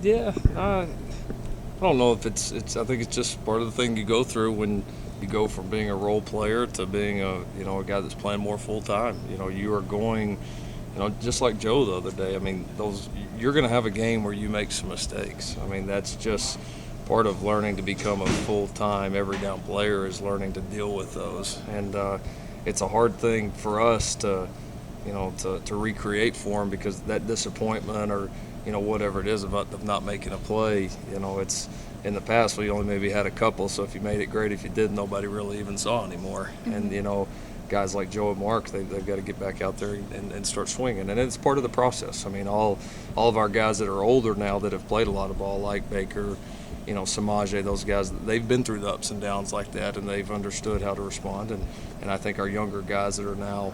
Yeah, I don't know if it's. I think it's just part of the thing you go through when you go from being a role player to being a guy that's playing more full time. You are going, just like Joe the other day. I mean, those you're going to have a game where you make some mistakes. I mean, that's just part of learning to become a full time every down player is learning to deal with those. And it's a hard thing for us to recreate for him because that disappointment or whatever it is of not making a play, it's in the past we only maybe had a couple, so if you made it great, if you did, nobody really even saw anymore. And guys like Joe and Mark, they've got to get back out there and start swinging, and it's part of the process. I mean, all of our guys that are older now that have played a lot of ball, like Baker, Samaje, those guys, they've been through the ups and downs like that, and they've understood how to respond. And I think our younger guys that are now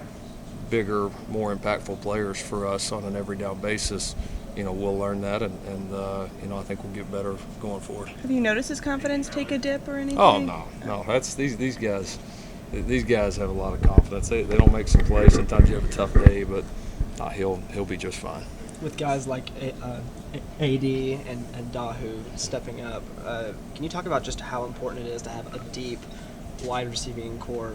bigger, more impactful players for us on an every down basis, we'll learn that, and I think we'll get better going forward. Have you noticed his confidence take a dip or anything? Oh no, that's these guys. These guys have a lot of confidence. They don't make some plays. Sometimes you have a tough day, but he'll be just fine. With guys like AD and Dahu stepping up, can you talk about just how important it is to have a deep, wide receiving core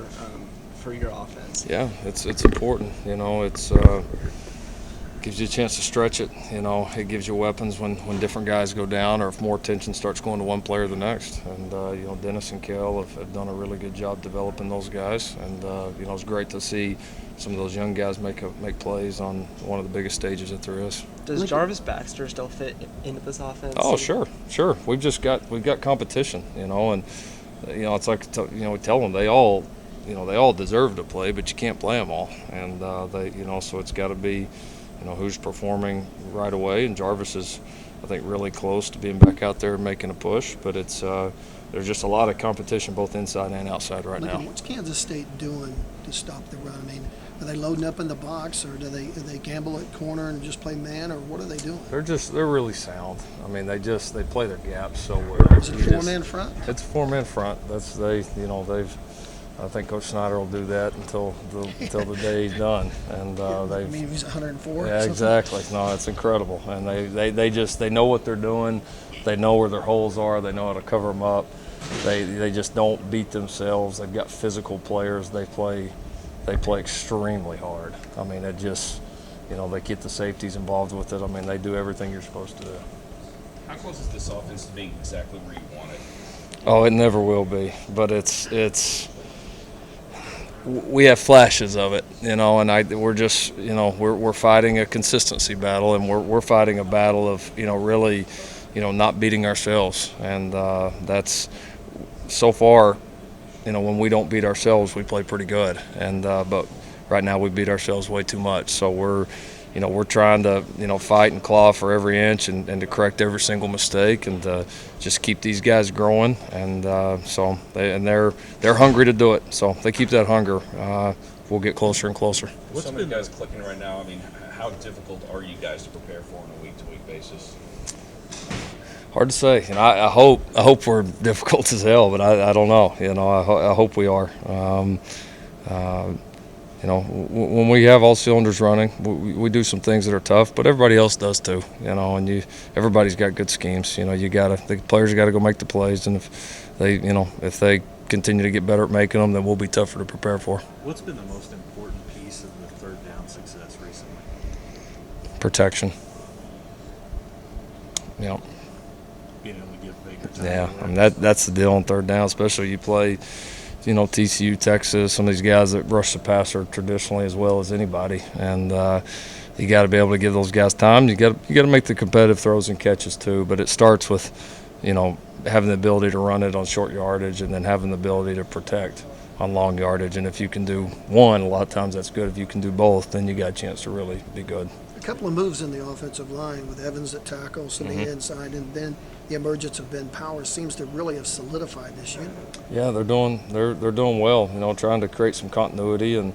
for your offense? Yeah, it's important. It's gives you a chance to stretch it. It gives you weapons when different guys go down or if more attention starts going to one player than the next. And Dennis and Kel have done a really good job developing those guys. And it's great to see some of those young guys make plays on one of the biggest stages that there is. Does Jarvis Baxter still fit into this offense? Oh, sure. We've got competition. And it's like we tell them they all deserve to play, but you can't play them all. And so it's got to be who's performing right away. And Jarvis is, I think, really close to being back out there and making a push. But it's there's just a lot of competition both inside and outside right now. What's Kansas State doing to stop the run? I mean, are they loading up in the box, or do they gamble at corner and just play man, or what are they doing? They're really sound. I mean, they play their gaps so well. Is it a four-man front? It's a four-man front. They've. I think Coach Snyder will do that until the day he's done. And I mean, he's 104. Yeah, exactly. No, it's incredible. And they know what they're doing. They know where their holes are. They know how to cover them up. They just don't beat themselves. They've got physical players. They play extremely hard. I mean, it just they get the safeties involved with it. I mean, they do everything you're supposed to do. How close is this offense to being exactly where you want it? Oh, it never will be. But we have flashes of it, and we're just, we're fighting a consistency battle, and we're fighting a battle of, really, not beating ourselves, and that's so far, when we don't beat ourselves, we play pretty good, and but right now we beat ourselves way too much, so we're trying to, fight and claw for every inch and to correct every single mistake and just keep these guys growing. And they're hungry to do it. So if they keep that hunger, we'll get closer and closer. What's some of the guys clicking right now? I mean, how difficult are you guys to prepare for on a week-to-week basis? Hard to say. I hope we're difficult as hell, but I don't know. I hope we are. When we have all cylinders running, we do some things that are tough, but everybody else does too. And everybody's got good schemes. The players got to go make the plays, and if they continue to get better at making them, then we'll be tougher to prepare for. What's been the most important piece of the third down success recently? Protection. Yeah. Being able to give Baker time. Yeah, I mean that's the deal on third down, especially you play. TCU, Texas, some of these guys that rush the passer traditionally as well as anybody, and you got to be able to give those guys time. You got to make the competitive throws and catches too. But it starts with, having the ability to run it on short yardage, and then having the ability to protect on long yardage. And if you can do one, a lot of times that's good. If you can do both, then you got a chance to really be good. A couple of moves in the offensive line with Evans at tackle, so the inside, and then the emergence of Ben Powers seems to really have solidified this unit. Yeah, they're doing well. Trying to create some continuity, and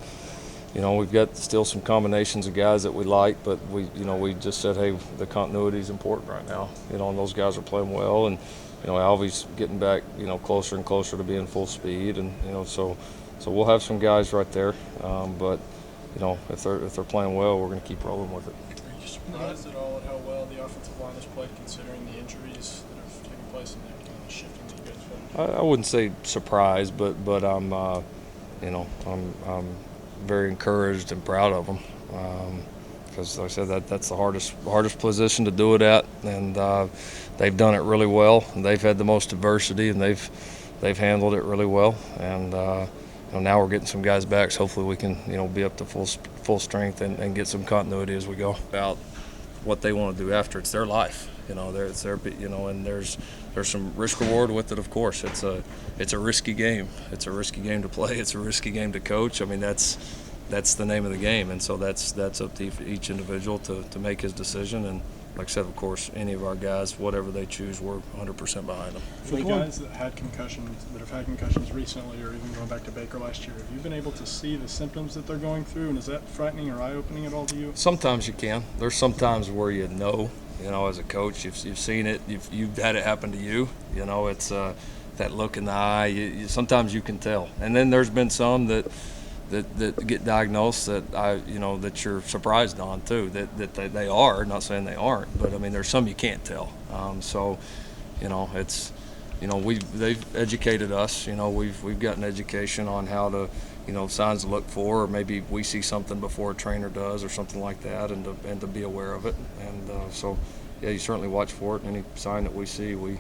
we've got still some combinations of guys that we like, but we just said, hey, the continuity is important right now. And those guys are playing well, and Alvy's getting back closer and closer to being full speed, and so we'll have some guys right there, but if they're playing well, we're going to keep rolling with it. Are you surprised at all at how well the offensive line has played, considering the injuries that have taken place and the kind of shifting that you guys have? I wouldn't say surprised, but I'm, I'm very encouraged and proud of them. Because, like I said, that's the hardest position to do it at, and they've done it really well. And they've had the most adversity, and they've handled it really well. And now we're getting some guys back, so hopefully we can be up to full strength and get some continuity as we go. About what they want to do after, it's their life. It's their, and there's some risk reward with it. Of course, it's a risky game. It's a risky game to play. It's a risky game to coach. I mean, that's the name of the game, and so that's up to each individual to make his decision. And like I said, of course, any of our guys, whatever they choose, we're 100% behind them. For the guys that have had concussions recently, or even going back to Baker last year, have you been able to see the symptoms that they're going through, and is that frightening or eye-opening at all to you? Sometimes you can. There's some times where as a coach, you've seen it, you've had it happen to you. It's that look in the eye. Sometimes you can tell, and then there's been some that get diagnosed that you're surprised on too, that they are, not saying they aren't, but I mean there's some you can't tell. They've educated us. We've gotten education on how to signs to look for, or maybe we see something before a trainer does or something like that, and to be aware of it. And yeah, you certainly watch for it. Any sign that we see, we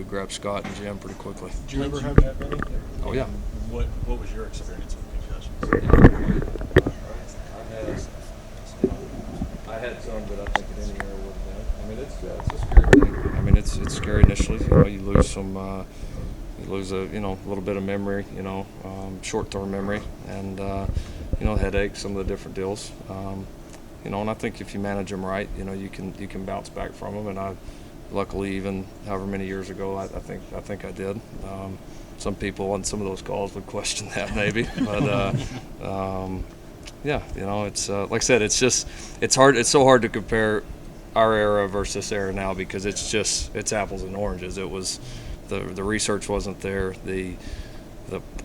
grab Scott and Jim pretty quickly. Did you ever have that many? Oh yeah. What was your experience with concussions? I had some, but I think at any era would have been. I mean, it's a scary thing. I mean, it's scary initially. You lose some, you lose a little bit of memory, short-term memory, and headaches, some of the different deals. And I think if you manage them right, you can bounce back from them. And I, luckily, even however many years ago, I think I did. Some people on some of those calls would question that maybe, but yeah, it's like I said, it's hard. It's so hard to compare our era versus this era now, because it's apples and oranges. It was the research wasn't there, the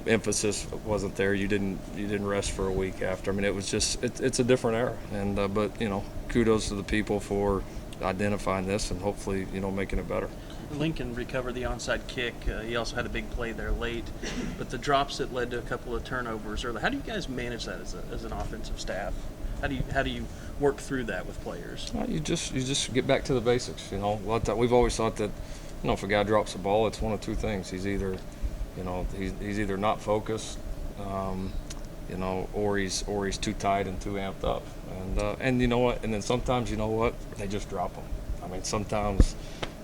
emphasis wasn't there. You didn't rest for a week after. I mean, it was it's a different era, and but kudos to the people for identifying this and hopefully making it better. Lincoln recovered the onside kick. He also had a big play there late, but the drops that led to a couple of turnovers early. How do you guys manage that as an offensive staff? How do you work through that with players? You just get back to the basics. We've always thought that if a guy drops the ball, it's one of two things. He's either he's either not focused, or he's too tight and too amped up. And you know what? And then sometimes they just drop them. I mean, sometimes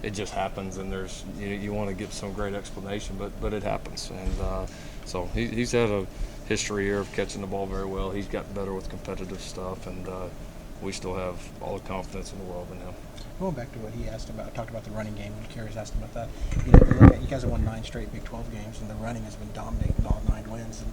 it just happens, and there's you want to give some great explanation, but it happens. And so he's had a history here of catching the ball very well. He's gotten better with competitive stuff, and we still have all the confidence in the world in him. Going back to what he talked about the running game, and Kerry's asked about that. If you look at, you guys have won 9 straight Big 12 games, and the running has been dominating all 9 wins. And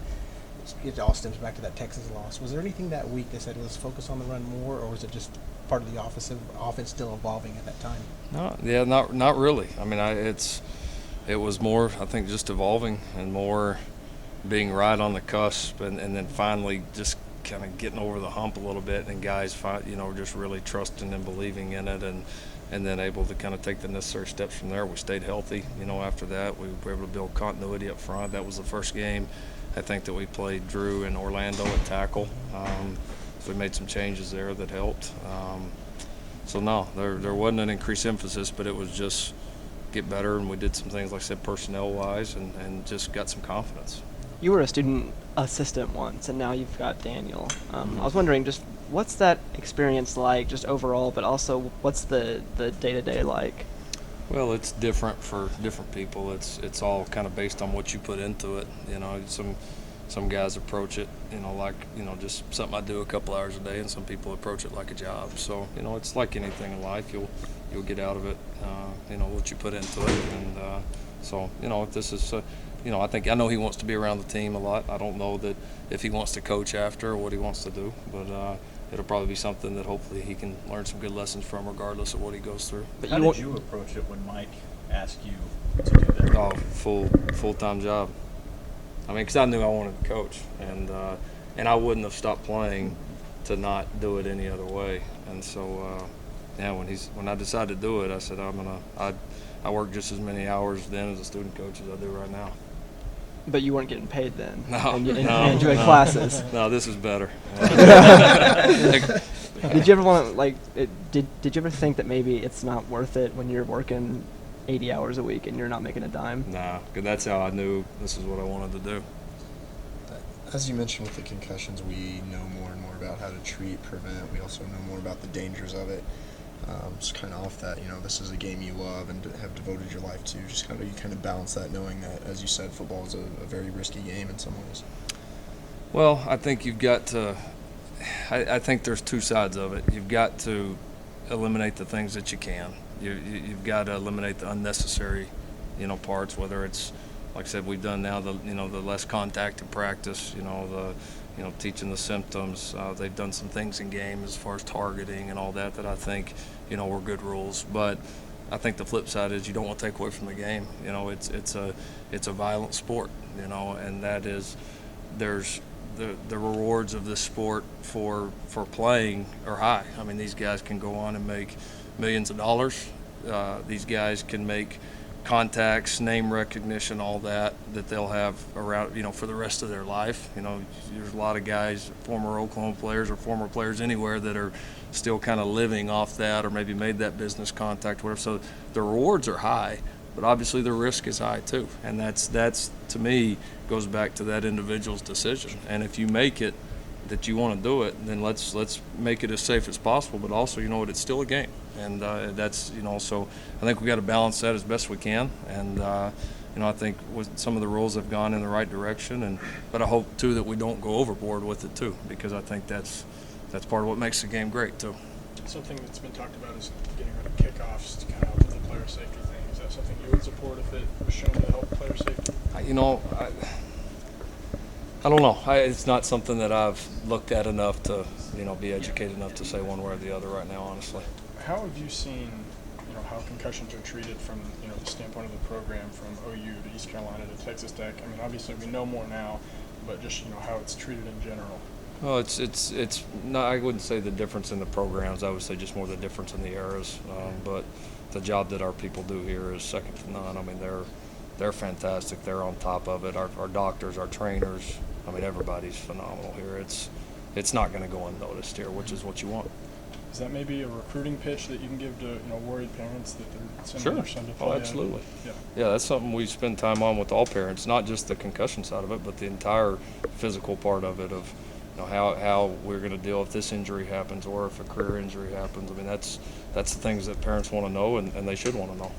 it all stems back to that Texas loss. Was there anything that week that said let's focus on the run more, or was it just part of the offense still evolving at that time? Not really. I mean, it was more, I think, just evolving and more being right on the cusp, and then finally just kind of getting over the hump a little bit, and guys just really trusting and believing in it, and then able to kind of take the necessary steps from there. We stayed healthy, after that. We were able to build continuity up front. That was the first game, I think, that we played Drew in Orlando at tackle. So we made some changes there that helped. So no, there wasn't an increased emphasis, but it was just get better, and we did some things, like I said, personnel-wise, and just got some confidence. You were a student assistant once, and now you've got Daniel. I was wondering, just what's that experience like, just overall, but also what's the day-to-day like? Well, it's different for different people. It's all kind of based on what you put into it. Some guys approach it, just something I do a couple hours a day, and some people approach it like a job. So, it's like anything in life. You'll get out of it, what you put into it. And so, if this is, I know he wants to be around the team a lot. I don't know that if he wants to coach after or what he wants to do, but it'll probably be something that hopefully he can learn some good lessons from, regardless of what he goes through. But how did you approach it when Mike asked you to do that? Oh, full-time job. I mean, because I knew I wanted to coach, and I wouldn't have stopped playing to not do it any other way. And so, yeah, when I decided to do it, I said I work just as many hours then as a student coach as I do right now. But you weren't getting paid then. No, and you no, enjoyed no. classes. No, this is better. Did you ever want to did you ever think that maybe it's not worth it when you're working 80 hours a week and you're not making a dime? Nah, 'cause that's how I knew this is what I wanted to do. As you mentioned with the concussions, we know more and more about how to treat, prevent. We also know more about the dangers of it. Just kind of off that, this is a game you love and have devoted your life to. Just kind of you kind of balance that, knowing that, as you said, football is a very risky game in some ways. Well, I think you've got to. I think there's two sides of it. You've got to eliminate the things that you can. You've got to eliminate the unnecessary, parts. Whether it's, like I said, we've done now the less contact in practice. Teaching the symptoms. They've done some things in game as far as targeting and all that I think, were good rules. But I think the flip side is you don't want to take away from the game. It's a violent sport. And that is there's the rewards of this sport for playing are high. I mean, these guys can go on and make millions of dollars. These guys can make contacts, name recognition, all that they'll have around, for the rest of their life. There's a lot of guys, former Oklahoma players or former players anywhere, that are still kind of living off that, or maybe made that business contact, whatever. So the rewards are high, but obviously the risk is high too. And that's to me goes back to that individual's decision. And if you make it that you want to do it, then let's make it as safe as possible. But also, it's still a game, and that's so I think we got to balance that as best we can. And I think with some of the rules have gone in the right direction, but I hope too that we don't go overboard with it too, because I think that's part of what makes the game great too. Something that's been talked about is getting rid of kickoffs to kind of help with the player safety thing. Is that something you would support if it was shown to help player safety? I don't know. It's not something that I've looked at enough to, be educated enough to say one way or the other right now, honestly. How have you seen, how concussions are treated from, the standpoint of the program, from OU to East Carolina to Texas Tech? I mean, obviously we know more now, but just, how it's treated in general. Well, it's not. I wouldn't say the difference in the programs. I would say just more the difference in the eras. But the job that our people do here is second to none. I mean, they're fantastic. They're on top of it. Our doctors, our trainers. I mean, everybody's phenomenal here. It's not going to go unnoticed here, which is what you want. Is that maybe a recruiting pitch that you can give to worried parents that they're sending their son to play? Oh, absolutely. Yeah, that's something we spend time on with all parents, not just the concussion side of it, but the entire physical part of it, of how we're going to deal if this injury happens or if a career injury happens. I mean, that's the things that parents want to know, and they should want to know.